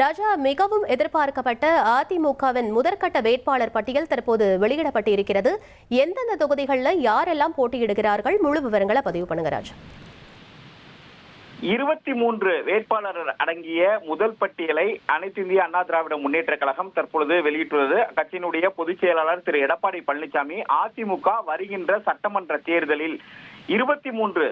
ராஜா, மிகவும் எதிர்பார்க்கப்பட்ட அதிமுகவின் முதற்கட்ட வேட்பாளர் பட்டியல் தற்போது வெளியிடப்பட்டு இருக்கிறது. எந்தெந்த தொகுதிகளில் யாரெல்லாம் போட்டியிடுகிறார்கள், முழு விவரங்களை பதிவு பண்ணுங்க ராஜா. 23 வேட்பாளர் அடங்கிய முதல் பட்டியலை அனைத்து இந்திய அண்ணா திராவிட முன்னேற்ற கழகம் தற்பொழுது வெளியிட்டுள்ளது. கட்சியினுடைய பொதுச் செயலாளர் திரு எடப்பாடி பழனிசாமி அதிமுக வருகின்ற சட்டமன்ற தேர்தலில் 23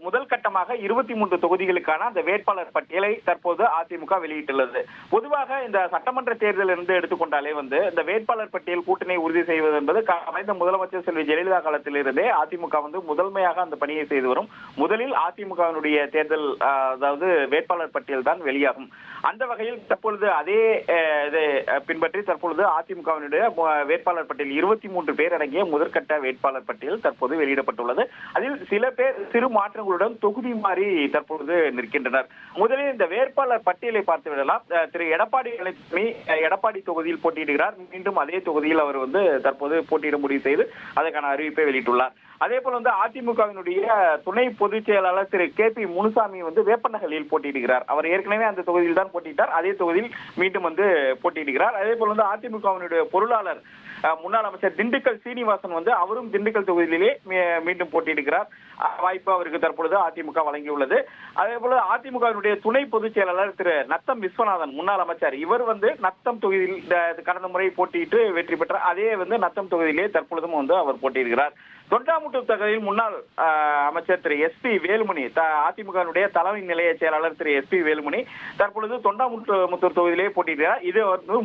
முதல் கட்டமாக 23 தொகுதிகளுக்கான அந்த வேட்பாளர் பட்டியலை தற்போது அதிமுக வெளியிட்டுள்ளது. பொதுவாக இந்த சட்டமன்ற தேர்தலில் இருந்து எடுத்துக்கொண்டாலே இந்த வேட்பாளர் பட்டியல் கூட்டணியை உறுதி செய்வது என்பது மறைந்த முதலமைச்சர் செல்வி ஜெயலலிதா காலத்திலிருந்தே அதிமுக முதன்மையாக அந்த பணியை செய்து வரும். முதலில் அதிமுகவினுடைய தேர்தல் அதாவது வேட்பாளர் பட்டியல் தான் வெளியாகும். அந்த வகையில் தற்பொழுது அதே பின்பற்றி தற்பொழுது அதிமுகவினுடைய வேட்பாளர் பட்டியல் 23 பேர் அடங்கிய முதற்கட்ட வேட்பாளர் பட்டியல் தற்போது வெளியிடப்பட்டுள்ளது. அதில் சில பேர் சிறு மாற்றங்களுடன் தொகுதி மாறி தற்பொழுது நிற்கின்றனர். முதலில் இந்த வேட்பாளர் பட்டியலை பார்த்து விடலாம். திரு எடப்பாடி பழனிசாமி எடப்பாடி தொகுதியில் போட்டியிடுகிறார். மீண்டும் அதே தொகுதியில் அவர் தற்போது போட்டியிட முடிவு செய்து அதற்கான அறிவிப்பை வெளியிட்டுள்ளார். அதே போல அதிமுகவினுடைய துணை பொதுச் செயலாளர் திரு கே.பி. முனுசாமி வேப்பநகரில் போட்டியிடுகிறார். அவர் ஏற்கனவே அந்த தொகுதியில் தான் போட்டியிட்டார். அதே தொகுதியில் மீண்டும் போட்டியிடுகிறார். அதே போல அதிமுகவினுடைய பொருளாளர் முன்னாள் அமைச்சர் திண்டுக்கல் சீனிவாசன் அவரும் திண்டுக்கல் தொகுதியிலே மீண்டும் போட்டியிடுகிறார். வாய்ப்பு அவருக்கு தற்பொழுது அதிமுக வழங்கியுள்ளது. அதே போல அதிமுகவினுடைய துணை பொதுச் செயலாளர் திரு நத்தம் விஸ்வநாதன் முன்னாள் அமைச்சர் இவர் நத்தம் தொகுதியில் கடந்த முறை போட்டியிட்டு வெற்றி பெற்றார். அதே நத்தம் தொகுதியிலே தற்பொழுதும் அவர் போட்டியிடுகிறார். தொண்டாமுத்தூர் தொகுதியில் முன்னாள் அமைச்சர் திரு எஸ்.பி. வேலுமணி அதிமுகவினுடைய தலைமை நிலைய செயலாளர் திரு எஸ்.பி. வேலுமணி தற்பொழுது தொண்டாமுத்தூர் தொகுதியிலே போட்டியிடுகிறார். இது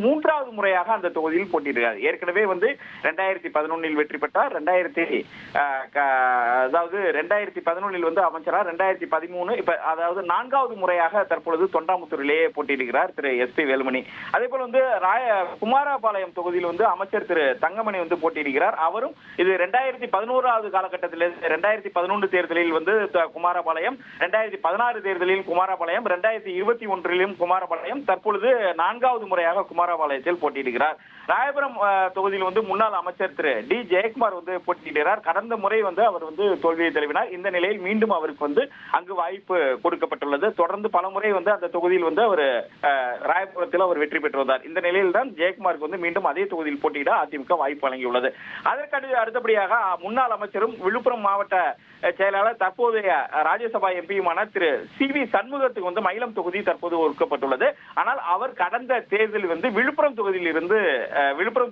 3வது முறையாக அந்த தொகுதியில் போட்டியிடுகிறார். ஏற்கனவே 2011 வெற்றி பெற்றார். 2011 அமைச்சராக 2013 இப்ப அதாவது 4வது முறையாக தற்பொழுது தொண்டாமுத்தூரிலேயே போட்டியிடுகிறார் திரு எஸ்.பி. வேலுமணி. அதே போல குமாரபாளையம் தொகுதியில் அமைச்சர் திரு தங்கமணி போட்டியிடுகிறார். அவரும் இது 2011வது காலகட்டத்தில் 2011 தேர்தலில் குமாரபாளையம், 2016 தேர்தலில் குமாரபாளையம், 2021 குமாரபாளையம், தற்பொழுது 4வது முறையாக குமாரபாளையத்தில் போட்டியிடுகிறார். ராயபுரம் தொகுதியில் முன்னாள் அமைச்சர் திரு டி ஜெயக்குமார் போட்டியிடுகிறார். கடந்த முறை அவர் தோல்வியை தழுவினார். இந்த நிலையில் மீண்டும் அவருக்கு அங்கு வாய்ப்பு கொடுக்கப்பட்டுள்ளது. தொடர்ந்து பல முறை அந்த தொகுதியில் அவர் ராயபுரத்தில் அவர் வெற்றி பெற்று வந்தார். இந்த நிலையில் தான் ஜெயக்குமாருக்கு மீண்டும் அதே தொகுதியில் போட்டியிட அதிமுக வாய்ப்பு வழங்கியுள்ளது. அதற்கு அடுத்தபடியாக முன்னாள் அமைச்சரும் விழுப்புரம் மாவட்ட செயலாளர் தற்போதைய ராஜ்யசபா எம்பியுமான திரு சி.வி. சண்முகத்துக்கு மயிலம் தொகுதி தற்போது ஒதுக்கப்பட்டுள்ளது. ஆனால் அவர் கடந்த தேர்தலில் விழுப்புரம்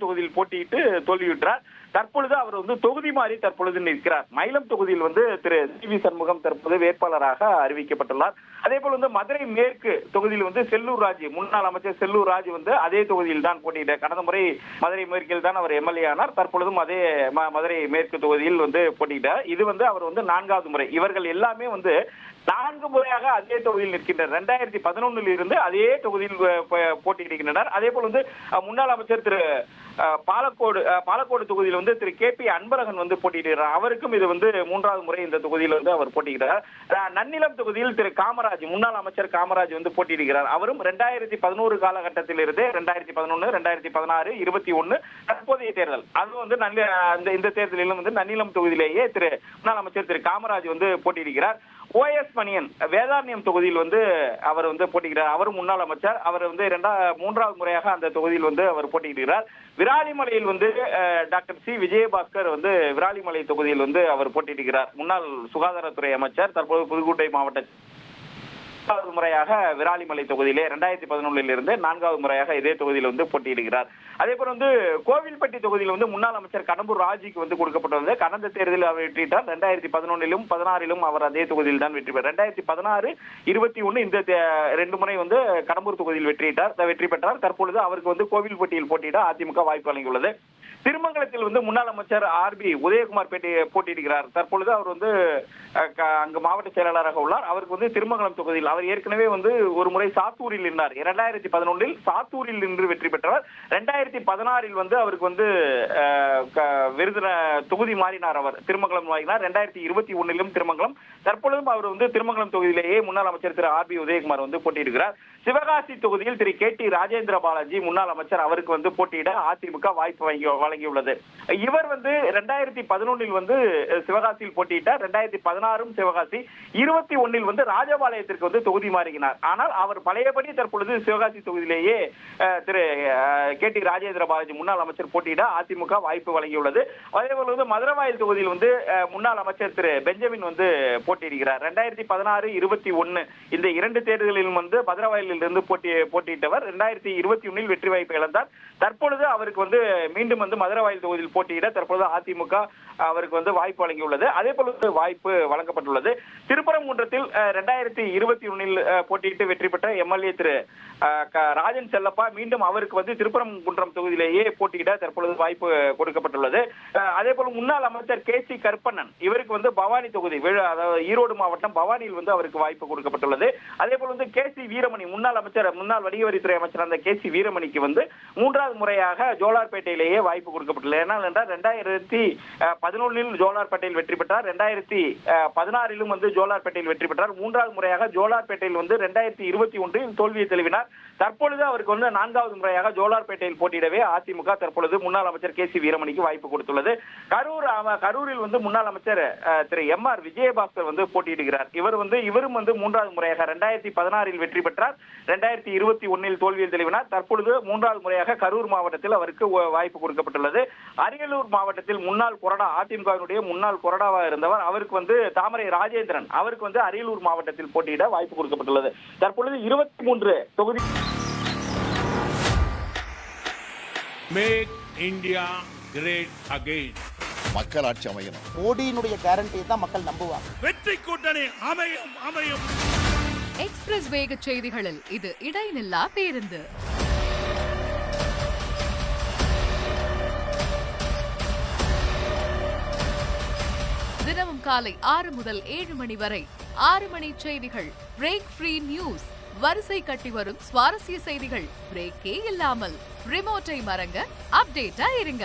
தொகுதியில் போட்டியிட்டு தோல்வியுற்றார். தற்பொழுது அவர் தொகுதி மாறி தற்பொழுது நிற்கிறார். மயிலம் தொகுதியில் திரு சி.வி. சண்முகம் தற்போது வேட்பாளராக அறிவிக்கப்பட்டுள்ளார். அதே போல மதுரை மேற்கு தொகுதியில் செல்லூர் ராஜ் முன்னாள் அமைச்சர் செல்லூர் ராஜ் அதே தொகுதியில் தான் போட்டியிட்டார். கடந்த முறை மதுரை மேற்கில் தான் அவர் எம்எல்ஏ ஆனார். தற்பொழுதும் அதே மதுரை மேற்கு தொகுதியில் போட்டியிட்டார். இது அவர் 4வது முறை. இவர்கள் எல்லாமே 4 முறையாக அதே தொகுதியில் நிற்கின்றனர். 2011 இருந்து அதே தொகுதியில் போட்டியிடுகின்றனர். அதே போல முன்னாள் அமைச்சர் திரு பாலக்கோடு தொகுதியில் திரு கே.பி. அன்பழகன் போட்டியிடுகிறார். அவருக்கும் இது 3வது முறை இந்த தொகுதியில் அவர் போட்டியிடுகிறார். நன்னிலம் தொகுதியில் திரு காமராஜ் முன்னாள் அமைச்சர் காமராஜ் போட்டியிடுகிறார். அவரும் 2011 காலகட்டத்தில் இருந்து 2011, 2016, 21 தற்போதைய தேர்தல் அது இந்த தேர்தலிலும் நன்னிலம் தொகுதியிலேயே திரு முன்னாள் அமைச்சர் திரு காமராஜ் போட்டியிடுகிறார். OS மணியன் வேதாரண்யம் தொகுதியில் அவர் போட்டியிடுகிறார். அவரும் முன்னாள் அமைச்சர். அவர் 3வது முறையாக அந்த தொகுதியில் அவர் போட்டியிடுகிறார். விராலிமலையில் டாக்டர் சி. விஜயபாஸ்கர் விராலிமலை தொகுதியில் அவர் போட்டியிடுகிறார். முன்னாள் சுகாதாரத்துறை அமைச்சர், தற்போது புதுக்கோட்டை மாவட்ட முறையாக விராலிமலை தொகுதியிலே 2011 இருந்து 4வது முறையாக இதே தொகுதியில் போட்டியிடுகிறார். அதே போல கோவில்பட்டி தொகுதியில் முன்னாள் அமைச்சர் கடம்பூர் ராஜுக்கு கொடுக்கப்பட்டுள்ளது. கடந்த தேர்தலில் அவர் வெற்றிட்டார். 2011 16 அவர் அதே தொகுதியில் தான் வெற்றி பெற்றார். 2016, 21 இந்த 2 முறை கடம்பூர் தொகுதியில் வெற்றி பெற்றார். தற்பொழுது அவருக்கு கோவில்பட்டியில் போட்டியிட அதிமுக வாய்ப்பு வழங்கியுள்ளது. திருமங்கலத்தில் முன்னாள் அமைச்சர் ஆர்.பி. உதயகுமார் போட்டியிடுகிறார். தற்பொழுது அவர் அங்கு மாவட்ட செயலாளராக உள்ளார். அவருக்கு திருமங்கலம் தொகுதியில் அவர் ஏற்கனவே ஒரு முறை சாத்தூரில் இருந்தார். 2011 சாத்தூரில் நின்று வெற்றி பெற்றவர். 2016 அவருக்கு விருதுல தொகுதி மாறினார். அவர் திருமங்கலம் மாறினார். 2021 திருமங்கலம். தற்பொழுதும் அவர் திருமங்கலம் தொகுதியிலேயே முன்னாள் அமைச்சர் திரு ஆர்.பி. உதயகுமார் போட்டியிடுகிறார். சிவகாசி தொகுதியில் திரு கே.டி. ராஜேந்திர பாலாஜி முன்னாள் அமைச்சர் அவருக்கு போட்டியிட அதிமுக வாய்ப்பு வழங்கியுள்ளது. இவர் வந்து 2011 வந்து சிவகாசியில் போட்டியிட்டார். 2016 சிவகாசி, 21 வந்து ராஜபாளையத்திற்கு வந்து தொகுதி மாறினார். ஆனால் அவர் பழையபடி தற்பொழுது சிவகாசி தொகுதியிலேயே திரு KT ராஜேந்திர பாலாஜி முன்னாள் அமைச்சர் போட்டியிட அதிமுக வாய்ப்பு வழங்கியுள்ளது. அதேபோல வந்து மதுரவாயல் தொகுதியில் வந்து முன்னாள் அமைச்சர் திரு பெஞ்சமின் வந்து போட்டியிடுகிறார். 2016, 21 இந்த 2 தேர்தலிலும் வந்து மதுரவாயலில் இருந்து போட்டியிட்டவர் 2021 வெற்றி வாய்ப்பை இழந்தார். தற்பொழுது அவருக்கு வந்து மீண்டும் வந்து மதுரவாயல் தொகுதியில் போட்டியிட தற்பொழுது அதிமுக அவருக்கு வந்து வாய்ப்பு வழங்கியுள்ளது. அதே போல வாய்ப்பு வழங்கப்பட்டுள்ளது. திருப்பரங்குன்றத்தில் 2021 போட்டியிட்டு வெற்றி பெற்ற MLA திரு ராஜன் செல்லப்பா மீண்டும் அவருக்கு வந்து திருப்பரங்குன்றம் தொகுதியிலேயே போட்டியிட தற்பொழுது வாய்ப்பு கொடுக்கப்பட்டுள்ளது. அதே போல முன்னாள் அமைச்சர் KC கருப்பண்ணன் இவருக்கு வந்து பவானி தொகுதி, அதாவது ஈரோடு மாவட்டம் பவானியில் வந்து அவருக்கு வாய்ப்பு கொடுக்கப்பட்டுள்ளது. அதே போல வந்து KC வீரமணி முன்னாள் வணிகவரித்துறை அமைச்சர் அந்த KC வீரமணிக்கு வந்து 3வது முறையாக ஜோலார்பேட்டையிலேயே வாய்ப்பு கொடுக்கப்பட்டுள்ளது. ஏனென்றால் 2011 ஜோலார்பேட்டையில் வெற்றி பெற்றார், 2016 வந்து ஜோலார்பேட்டையில் வெற்றி பெற்றார். 3வது முறையாக ஜோலார்பேட்டையில் வந்து 2021 தோல்வியை தழுவினார். தற்பொழுது அவருக்கு வந்து 4வது முறையாக ஜோலார்பேட்டையில் போட்டியிடவே அதிமுக தற்பொழுது முன்னாள் அமைச்சர் KC வீரமணிக்கு வாய்ப்பு கொடுத்துள்ளது. கரூரில் வந்து முன்னாள் அமைச்சர் திரு MR விஜயபாஸ்கர் வந்து போட்டியிடுகிறார். இவரும் வந்து 3வது முறையாக 2016 வெற்றி பெற்றார், 2021 தோல்வியில் தழுவினார். தற்பொழுது 3வது முறையாக கரூர் மாவட்டத்தில் அவருக்கு வாய்ப்பு கொடுக்கப்பட்டுள்ளது. அரியலூர் மாவட்டத்தில் முன்னாள் கொறடா, அதிமுகவினுடைய முன்னாள் கொறடாவாக இருந்தவர், அவருக்கு வந்து தாமரை ராஜேந்திரன் அவருக்கு வந்து அரியலூர் மாவட்டத்தில் போட்டியிட வாய்ப்பு கொடுக்கப்பட்டுள்ளது. தற்பொழுது 23 தொகுதி. Make India great again. மக்கள் ஆட்சி அமையணும். மோடியினுடைய கேரண்டியை தான் மக்கள் நம்புவாங்க. வெற்றி கூட்டணி அமையும் அமையும். எக்ஸ்பிரஸ் வேக செய்திகளில் இது இடைநில்லா பேருந்து. தினமும் காலை 6 முதல் 7 மணி வரை 6 மணி செய்திகள். Break free news. வரிசை கட்டி வரும் சுவாரஸ்ய செய்திகள் பிரேக்கே இல்லாமல். ரிமோட்டை மறங்க அப்டேட்டா இருங்க.